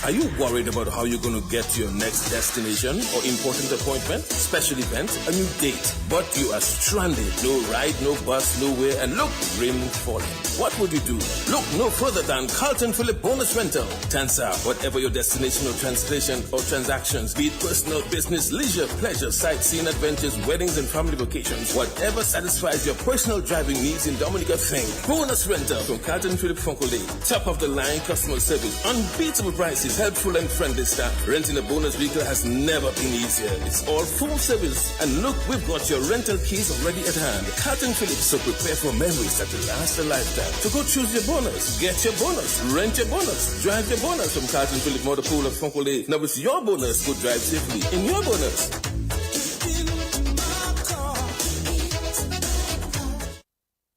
Are you worried about how you're going to get to your next destination or important appointment, special event, a new date, but you are stranded? No ride, no bus, nowhere, and look, rain falling. What would you do? Look no further than Carlton Phillip Bonus Rental. Tansa, whatever your destination or translation or transactions, be it personal, business, leisure, pleasure, sightseeing, adventures, weddings, and family vacations, whatever satisfies your personal driving needs in Dominica, think Bonus Rental from Carlton Phillip Fonkole. Top of the line customer service, unbeatable prices, helpful and friendly staff. Renting a bonus vehicle has never been easier. It's all full service. And look, we've got your rental keys already at hand. Carlton Phillip, so prepare for memories that will last a lifetime. So go choose your bonus, get your bonus, rent your bonus, drive your bonus from Carlton Phillip Motor Pool of Fonkole. Now it's your bonus. Go drive safely in your bonus.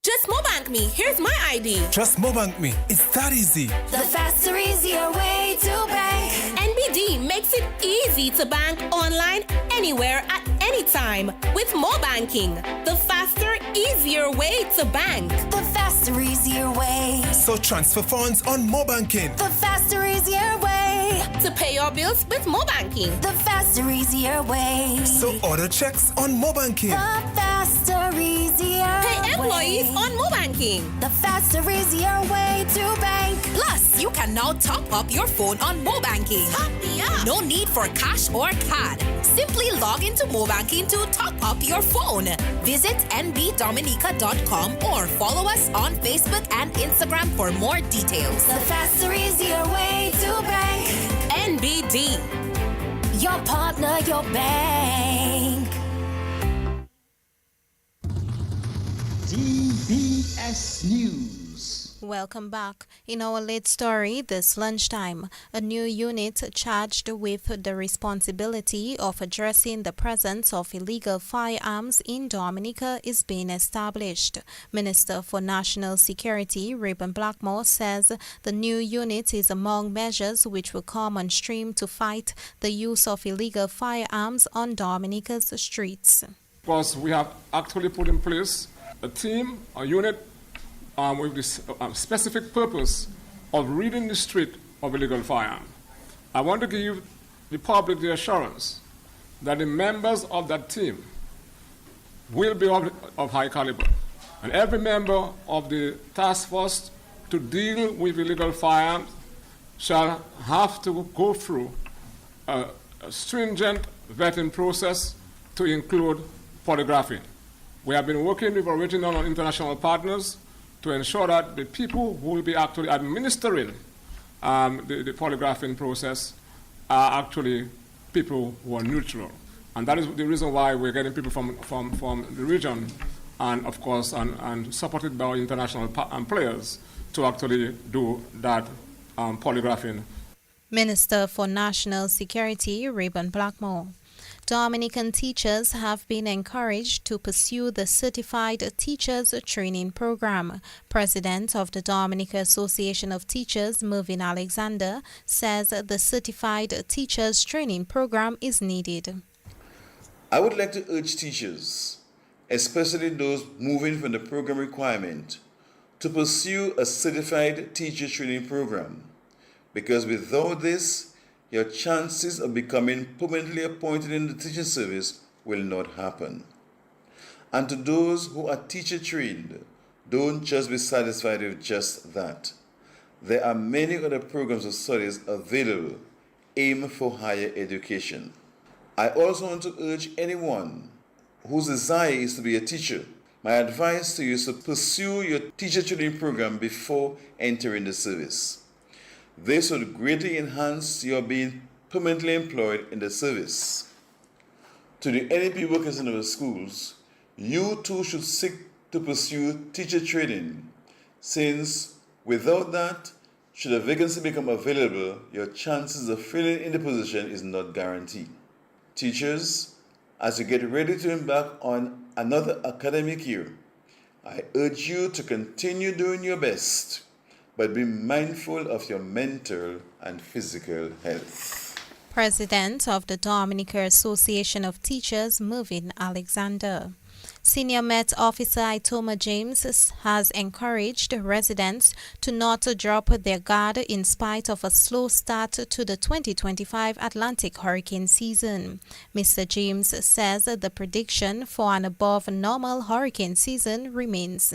Just Mobank me. Here's my ID. Just Mobank me. It's that easy. The faster, easier way to bank. NBD makes it easy to bank online, anywhere, at any time. With Mobanking, the faster, easier way to bank. The faster, easier way. So transfer funds on Mobanking. The faster, easier way. To pay your bills with Mobanking. The faster, easier way. So order checks on Mobanking. The faster, easier Pay employees way. on Mobanking. The faster, easier way to bank. Plus, you can now top up your phone on Mobanking. Top me up. No need for cash or card. Simply log into Mobanking to top up your phone. Visit nbdominica.com or follow us on Facebook and Instagram for more details. The faster, easier way to bank. NBD. Your partner, your bank. DBS News. Welcome back. In our late story this lunchtime, a new unit charged with the responsibility of addressing the presence of illegal firearms in Dominica is being established. Minister for National Security, Reuben Blackmore, says the new unit is among measures which will come on stream to fight the use of illegal firearms on Dominica's streets. Because we have actually put in place a team, a unit, with this specific purpose of ridding the street of illegal firearms. I want to give the public the assurance that the members of that team will be of high caliber. And every member of the task force to deal with illegal firearms shall have to go through a stringent vetting process to include polygraphing. We have been working with our regional and international partners to ensure that the people who will be actually administering the polygraphing process are actually people who are neutral. And that is the reason why we're getting people from the region and, of course, and supported by our international players to actually do that polygraphing. Minister for National Security, Reuben Blackmore. Dominican teachers have been encouraged to pursue the Certified Teachers Training Program. President of the Dominica Association of Teachers, Mervyn Alexander, says the Certified Teachers Training Program is needed. I would like to urge teachers, especially those moving from the program requirement, to pursue a Certified Teacher Training Program, because without this, your chances of becoming permanently appointed in the teaching service will not happen. And to those who are teacher trained, don't just be satisfied with just that. There are many other programs of studies available aimed for higher education. I also want to urge anyone whose desire is to be a teacher. My advice to you is to pursue your teacher training program before entering the service. This would greatly enhance your being permanently employed in the service. To the NEP workers in our schools, you too should seek to pursue teacher training, since without that, should a vacancy become available, your chances of filling in the position is not guaranteed. Teachers, as you get ready to embark on another academic year, I urge you to continue doing your best, but be mindful of your mental and physical health. President of the Dominica Association of Teachers, Mervyn Alexander. Senior Met Officer Itoma James has encouraged residents to not drop their guard in spite of a slow start to the 2025 Atlantic hurricane season. Mr. James says the prediction for an above-normal hurricane season remains.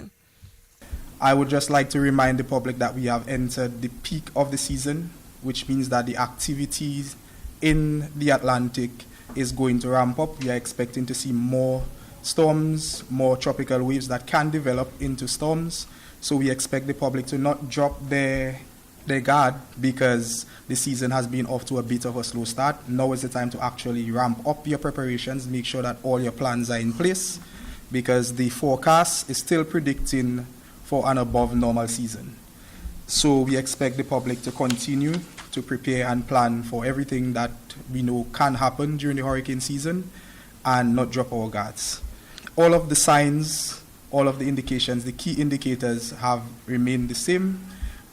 I would just like to remind the public that we have entered the peak of the season, which means that the activities in the Atlantic is going to ramp up. We are expecting to see more storms, more tropical waves that can develop into storms. So we expect the public to not drop their guard because the season has been off to a bit of a slow start. Now is the time to actually ramp up your preparations, make sure that all your plans are in place, because the forecast is still predicting for an above normal season. So we expect the public to continue to prepare and plan for everything that we know can happen during the hurricane season and not drop our guards. All of the signs, all of the indications, the key indicators have remained the same,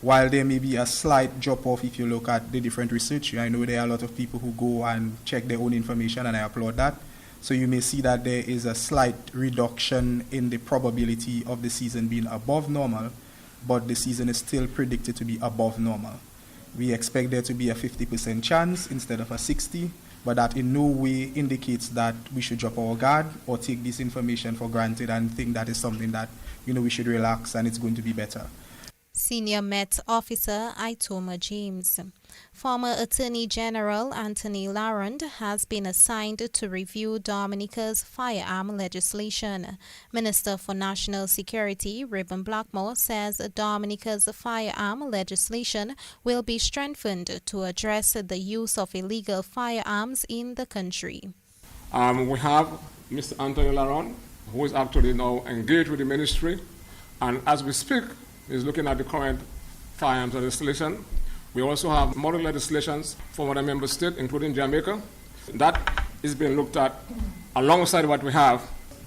while there may be a slight drop-off if you look at the different research. I know there are a lot of people who go and check their own information, and I applaud that. So you may see that there is a slight reduction in the probability of the season being above normal, but the season is still predicted to be above normal. We expect there to be a 50% chance instead of a 60%, but that in no way indicates that we should drop our guard or take this information for granted and think that is something that, we should relax and it's going to be better. Senior Met Officer Itoma James. Former Attorney General Anthony Larond has been assigned to review Dominica's firearm legislation. Minister for National Security Reuben Blackmore says Dominica's firearm legislation will be strengthened to address the use of illegal firearms in the country. We have Mr. Anthony Larond, who is actually now engaged with the ministry, and as we speak, is looking at the current firearms legislation. We also have model legislations from other member states, including Jamaica. That is being looked at alongside what we have,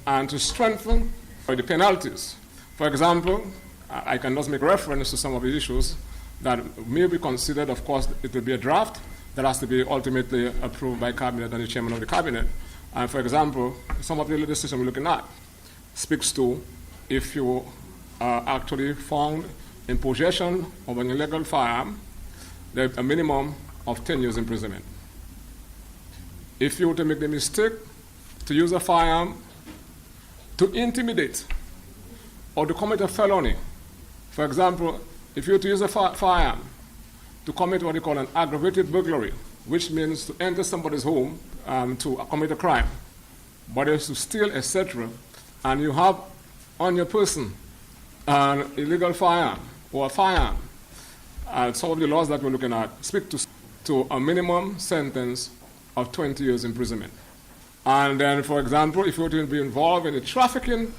and to strengthen the penalties. For example, I can just make reference to some of the issues that may be considered. Of course, it will be a draft that has to be ultimately approved by Cabinet and the Chairman of the Cabinet. And for example, some of the legislation we're looking at speaks to if you are actually found in possession of an illegal firearm, there's a minimum of 10 years imprisonment. If you were to make the mistake to use a firearm to intimidate or to commit a felony, for example, if you were to use a firearm to commit what they call an aggravated burglary, which means to enter somebody's home to commit a crime, but it's to steal, etc., and you have on your person an illegal firearm or a firearm, some of the laws that we're looking at speak to a minimum sentence of 20 years imprisonment. And then, for example, if you were to be involved in the trafficking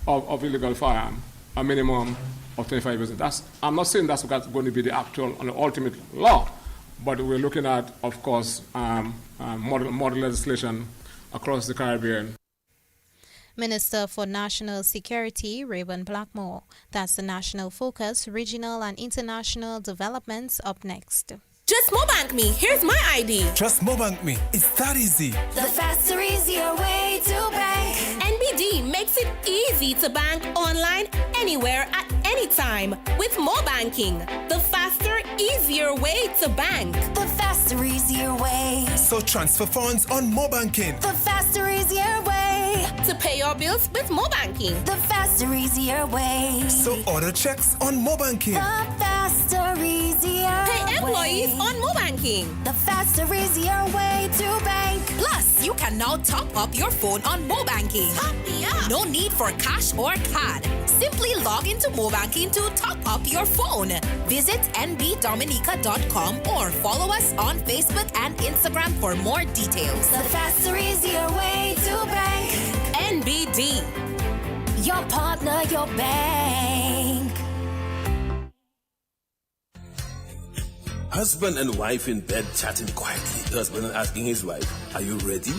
of illegal firearm, a minimum of 25 years. I'm not saying that's going to be the actual and the ultimate law, but we're looking at, of course, model legislation across the Caribbean. Minister for National Security Reuben Blackmore. That's the National Focus, Regional and International Developments up next. Just Mobank me. Here's my ID. Just Mobank me. It's that easy. The faster, easier way to bank. NBD makes it easy to bank online anywhere at any time with Mobanking, the faster, easier way to bank. The faster, easier way. So transfer funds on Mobanking. The faster, easier way. To pay your bills with Mobanking. The faster, easier way. So order checks on Mobanking. The faster, easier Pay employees way. on Mobanking. The faster, easier way to bank. Plus, you can now top up your phone on Mobanking. Top me up. No need for cash or card. Simply log into Mobanking to top up your phone. Visit nbdominica.com or follow us on Facebook and Instagram for more details. The faster, easier way to bank. NBD. Your partner, your bank. Husband and wife in bed chatting quietly. Husband asking his wife, "Are you ready?"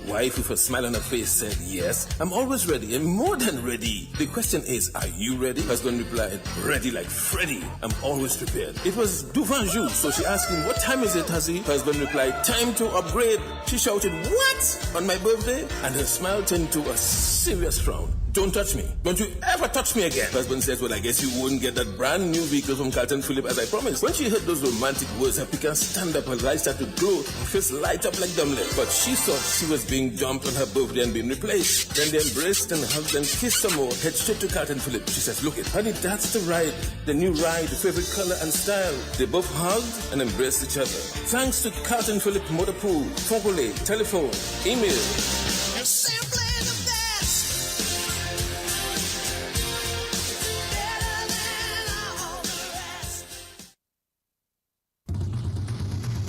Wife with a smile on her face said, "Yes, I'm always ready and more than ready." The question is, are you ready? Husband replied, "Ready like Freddy. I'm always prepared." It was devant jour, so she asked him, "What time is it, Hussy?" Husband replied, "Time to upgrade." She shouted, "What? On my birthday?" And her smile turned to a serious frown. Don't touch me. Don't you ever touch me again. Husband says, well, I guess you wouldn't get that brand new vehicle from Carlton Phillip as I promised. When she heard those romantic words, her pick stand up, her eyes started to glow, her face light up like dumblet. But she thought she was being dumped on her birthday and being replaced. Then they embraced and hugged and kissed some more. Head straight to Carlton Phillip. She says, look it, honey, that's the ride. The new ride, the favorite color and style. They both hugged and embraced each other. Thanks to Carlton Phillip Motor Pool, Fogole, telephone, email. You're simply the best. Better than all the rest.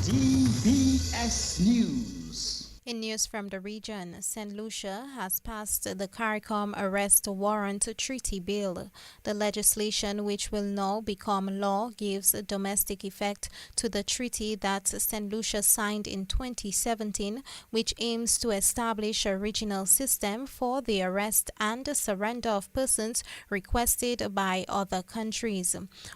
DBS News. In news from the region, St. Lucia has passed the CARICOM Arrest Warrant Treaty Bill. The legislation, which will now become law, gives domestic effect to the treaty that St. Lucia signed in 2017, which aims to establish a regional system for the arrest and surrender of persons requested by other countries.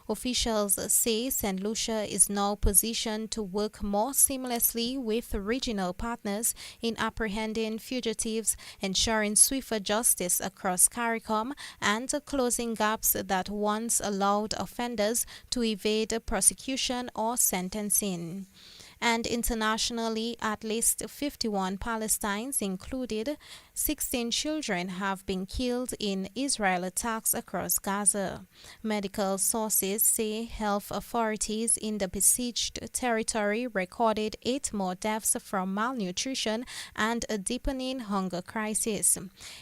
Officials say St. Lucia is now positioned to work more seamlessly with regional partners in apprehending fugitives, ensuring swifter justice across CARICOM, and closing gaps that once allowed offenders to evade prosecution or sentencing. And internationally, at least 51 Palestinians, included 16 children, have been killed in Israel attacks across Gaza. Medical sources say health authorities in the besieged territory recorded 8 more deaths from malnutrition and a deepening hunger crisis.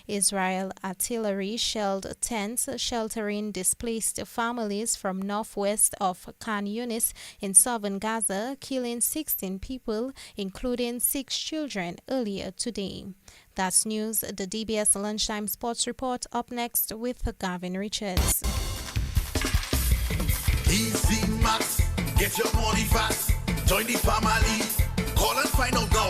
Israel artillery shelled tents sheltering displaced families from northwest of Khan Yunis in southern Gaza, killing 16 people, including 6 children, earlier today. That's news. The DBS Lunchtime Sports Report up next with Gavin Richards. Easy Max, get your money fast. Join the family. Call and find out now.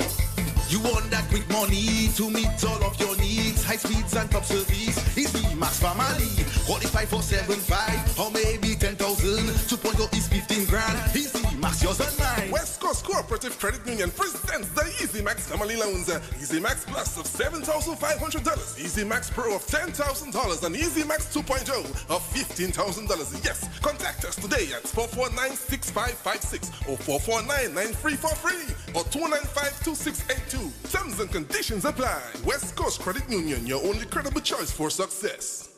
You want that quick money to meet all of your needs. High speeds and top service. Easy Max family. Qualify for 7.5 or maybe 10,000. 2.0 is 15 grand. Easy Max, yours and mine. West Coast Cooperative Credit Union presents the Easy Max Family Loans. Easy Max Plus of $7,500. Easy Max Pro of $10,000 and Easy Max 2.0 of $15,000. Yes, contact us today at 449-6556 or 449-9343 or 295-2682. Terms and conditions apply. West Coast Credit Union, your only credible choice for success.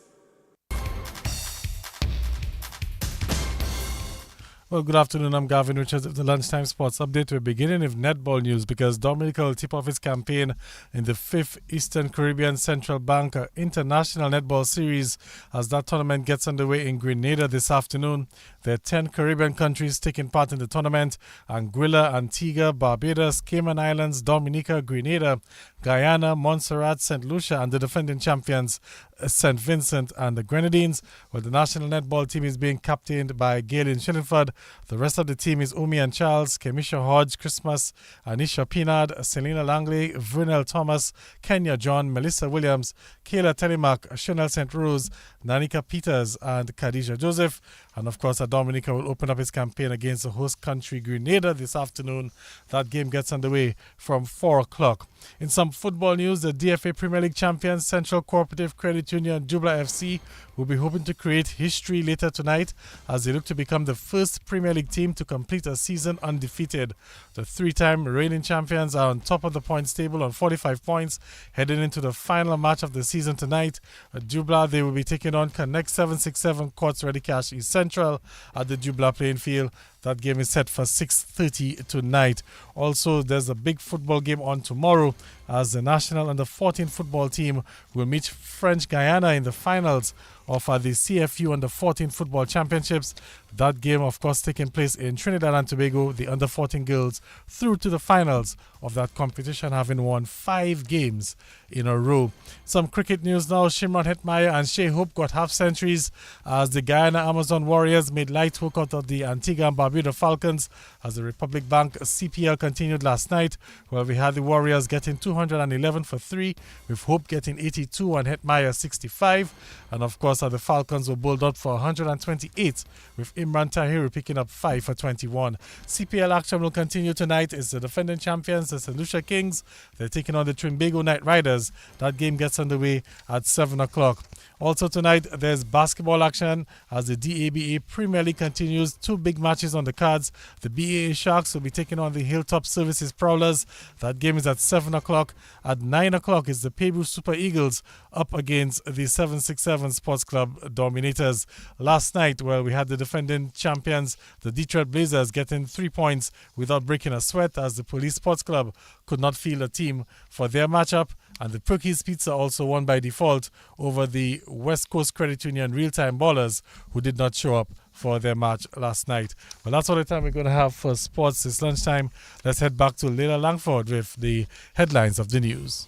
Well, good afternoon. I'm Gavin Richards of the Lunchtime Sports Update. We're beginning with netball news because Dominica will tip off its campaign in the 5th Eastern Caribbean Central Bank International Netball Series as that tournament gets underway in Grenada this afternoon. There are 10 Caribbean countries taking part in the tournament: Anguilla, Antigua, Barbados, Cayman Islands, Dominica, Grenada, Guyana, Montserrat, St. Lucia, and the defending champions, St. Vincent and the Grenadines. Well, the national netball team is being captained by Galen Shillingford. The rest of the team is Umi and Charles, Kemisha Hodge, Christmas, Anisha Pinard, Selena Langley, Vernell Thomas, Kenya John, Melissa Williams, Kayla Telemark, Chanel St. Rose, Nanika Peters, and Khadija Joseph. And of course, Dominica will open up its campaign against the host country Grenada this afternoon. That game gets underway from 4 o'clock. In some football news, the DFA Premier League champions Central Cooperative Credit Union Jubla FC will be hoping to create history later tonight as they look to become the first Premier League team to complete a season undefeated. The 3-time reigning champions are on top of the points table on 45 points, heading into the final match of the season tonight. At Jubla, they will be taking on Connect 767 Courts Ready Cash East Central at the Jubla playing field. That game is set for 6:30 tonight. Also, there's a big football game on tomorrow as the national under-14 football team will meet French Guyana in the finals of the CFU Under-14 Football Championships. That game, of course, taking place in Trinidad and Tobago, the Under-14 girls through to the finals of that competition, having won 5 games in a row. Some cricket news now. Shimron Hetmeyer and Shea Hope got half centuries as the Guyana Amazon Warriors made light work out of the Antigua and Barbuda Bermuda Falcons as the Republic Bank CPL continued last night, where we had the Warriors getting 211 for 3, with Hope getting 82 and Hetmeyer 65. And of course, the Falcons were bowled out for 128, with Imran Tahiru picking up 5 for 21. CPL action will continue tonight. It's the defending champions, the St. Lucia Kings. They're taking on the Trinbago Knight Riders. That game gets underway at 7 o'clock. Also tonight, there's basketball action as the DABA Premier League continues. 2 big matches on the cards. The BAA Sharks will be taking on the Hilltop Services Prowlers. That game is at 7 o'clock. At 9 o'clock is the Peru Super Eagles up against the 767 Sports Club Dominators. Last night, we had the defending champions, the Detroit Blazers, getting 3 points without breaking a sweat as the Police Sports Club could not field a team for their matchup. And the Perky's Pizza also won by default over the West Coast Credit Union Real-Time Ballers, who did not show up for their match last night. Well, that's all the time we're going to have for sports this lunchtime. Let's head back to Leila Langford with the headlines of the news.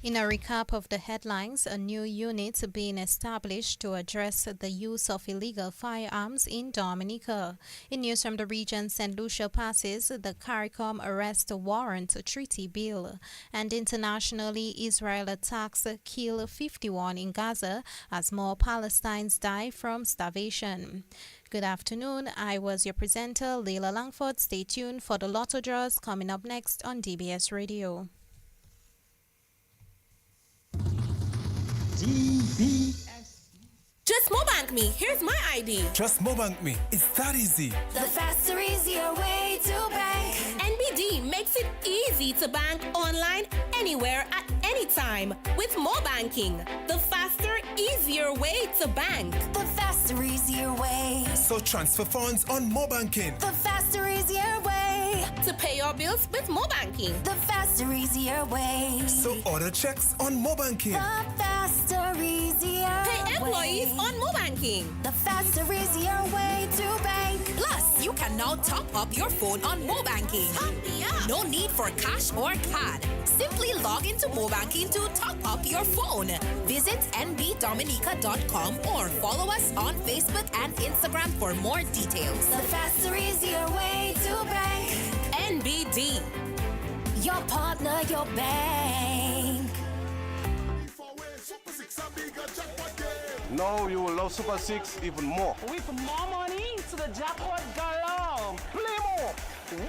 In a recap of the headlines, a new unit being established to address the use of illegal firearms in Dominica. In news from the region, St. Lucia passes the CARICOM arrest warrant treaty bill. And internationally, Israel attacks kill 51 in Gaza as more Palestinians die from starvation. Good afternoon. I was your presenter, Leila Langford. Stay tuned for the lotto draws coming up next on DBS Radio. DBS. Just Mobank me. Here's my ID. Just Mobank me. It's that easy. The faster, easier way to bank. NBD makes it easy to bank online, anywhere, at any time. With more banking, the faster, easier way to bank. The faster, easier way. So transfer funds on Mobanking. The faster, easier way. To pay your bills with more banking. The faster, easier way. So order checks on Mobanking. The faster, easier Pay employees way. on more banking. The faster, easier way to bank. Plus, you can now top up your phone on Mobanking. No need for cash or card. Simply log into Mobanking to top up your phone. Visit nbdominica.com or follow us on Facebook and Instagram for more details. The faster, easier way to bank. NBD. Your partner, your bank. Now you will love Super 6 even more. With more money to the jackpot galore. Play more,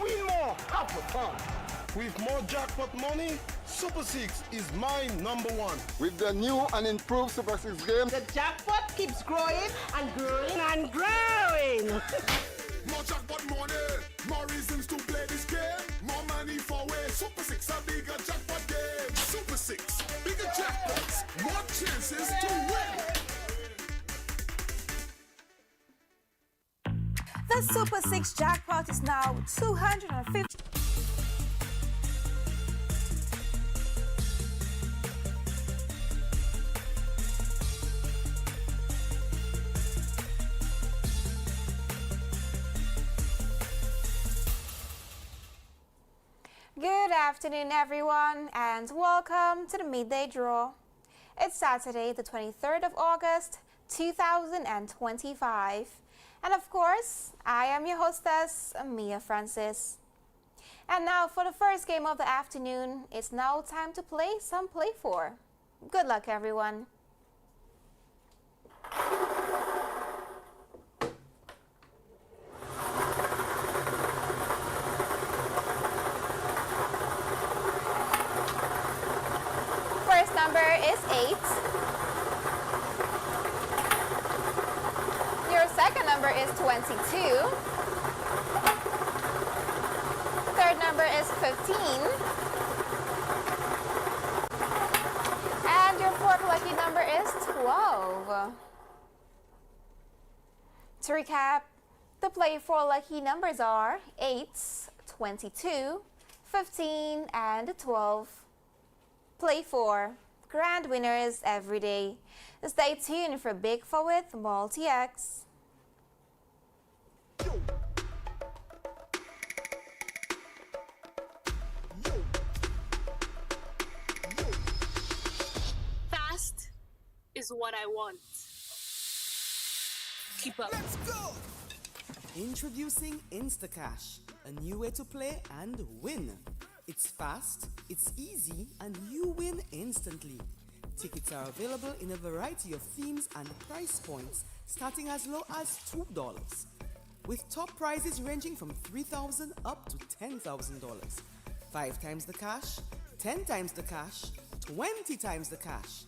win more, have fun. With more jackpot money, Super 6 is my number one. With the new and improved Super 6 game, The jackpot keeps growing and growing and growing. More jackpot money, more reasons to play this game. More money for way. Super 6, a bigger jackpot game. Super 6, bigger jackpots, more chances to win. The Super 6 jackpot is now 250. Good afternoon, everyone, and welcome to the midday draw. It's Saturday, the 23rd of August, 2025. And of course, I am your hostess, Mia Francis. And now for the first game of the afternoon, it's now time to play some Play 4. Good luck, everyone. First number is 8. Your second number is 22. Third number is 15. And your fourth lucky number is 12. To recap, the Play 4 lucky numbers are 8, 22, 15, and 12. Play 4, grand winners every day. Stay tuned for Big For with Multi-X. Fast, is what I want. Keep up. Let's go! Introducing Instacash, a new way to play and win. It's fast, it's easy, and you win instantly. Tickets are available in a variety of themes and price points, starting as low as $2, with top prizes ranging from $3,000 up to $10,000. 5 times the cash, 10 times the cash, 20 times the cash.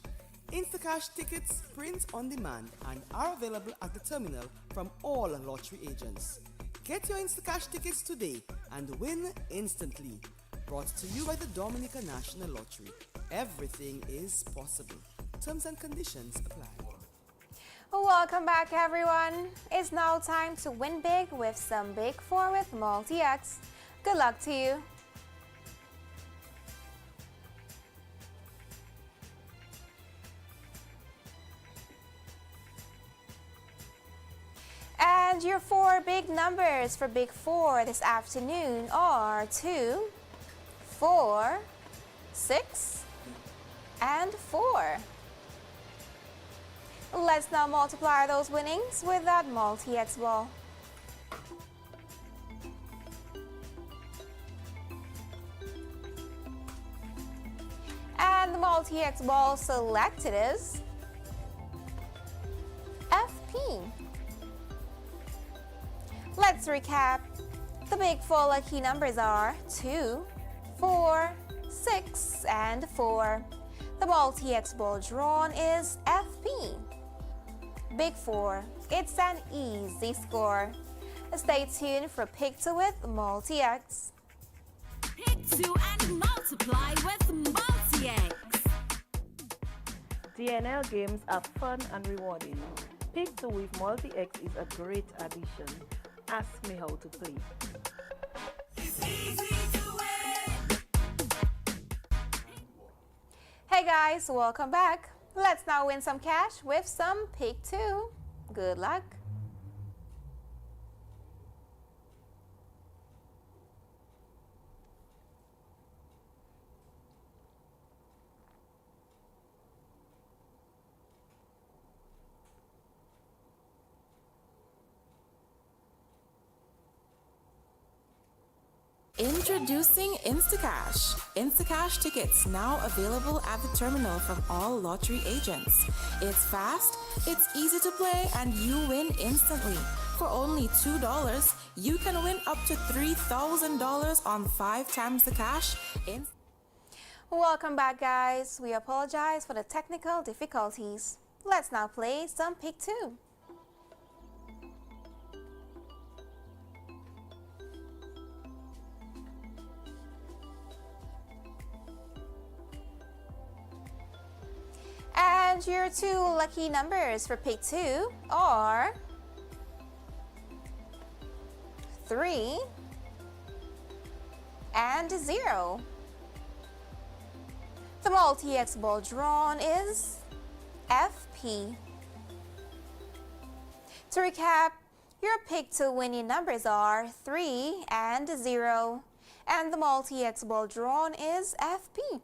Instacash tickets print on demand and are available at the terminal from all lottery agents. Get your Instacash tickets today and win instantly. Brought to you by the Dominica National Lottery. Everything is possible. Terms and conditions apply. Welcome back, everyone. It's now time to win big with some Big 4 with Multi-X. Good luck to you. And your 4 big numbers for Big 4 this afternoon are 2, 4, 6, and 4. Let's now multiply those winnings with that Multi-X ball. And the Multi-X ball selected is FP. Let's recap. The Big 4 lucky numbers are 2, 4, 6, and 4. The Multi-X ball drawn is FP. Big 4, it's an easy score. Stay tuned for Pick 2 with Multi-X. Pick 2 and multiply with Multi-X. DNL games are fun and rewarding. Pick 2 with Multi-X is a great addition. Ask me how to play. It's easy to win. Hey guys, welcome back. Let's now win some cash with some Pick 2. Good luck. Introducing Instacash. Instacash tickets now available at the terminal from all lottery agents. It's fast, it's easy to play, and you win instantly. For only $2, you can win up to $3,000 on 5 times the cash. Welcome back, guys. We apologize for the technical difficulties. Let's now play some Pick 2. And your 2 lucky numbers for Pick 2 are 3 and 0. The Multi-X ball drawn is FP. To recap, your Pick 2 winning numbers are 3 and 0. And the Multi-X ball drawn is FP.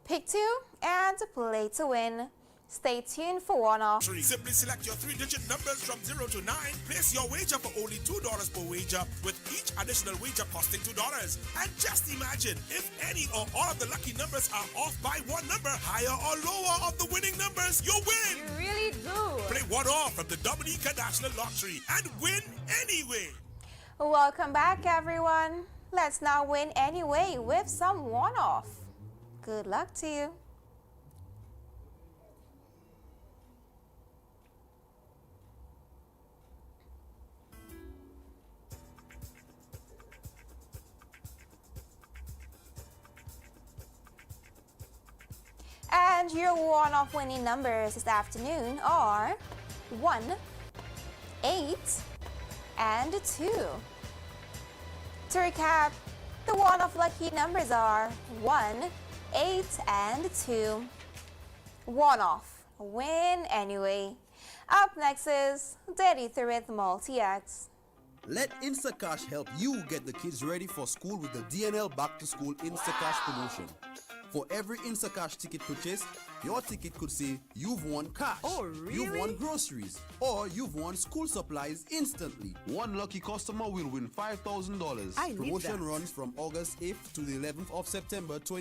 Pick 2 and play to win. Stay tuned for one-off. Simply select your 3-digit numbers from 0 to 9. Place your wager for only $2 per wager, with each additional wager costing $2. And just imagine, if any or all of the lucky numbers are off by one number, higher or lower of the winning numbers, you win. You really do. Play one-off from the Dominica National Lottery and win anyway. Welcome back, everyone. Let's now win anyway with some one-off. Good luck to you. And your one-off winning numbers this afternoon are 1, 8, and 2. To recap, the one-off lucky numbers are 1, 8, and 2. One-off. Win anyway. Up next is Daddy with Multi-X. Let Instacash help you get the kids ready for school with the DNL Back to School Instacash promotion. For every Instacash ticket purchased, your ticket could say you've won cash. Oh, really? You've won groceries. Or you've won school supplies instantly. One lucky customer will win $5,000. I need Promotion that. runs from August 8th to the 11th of September 2020.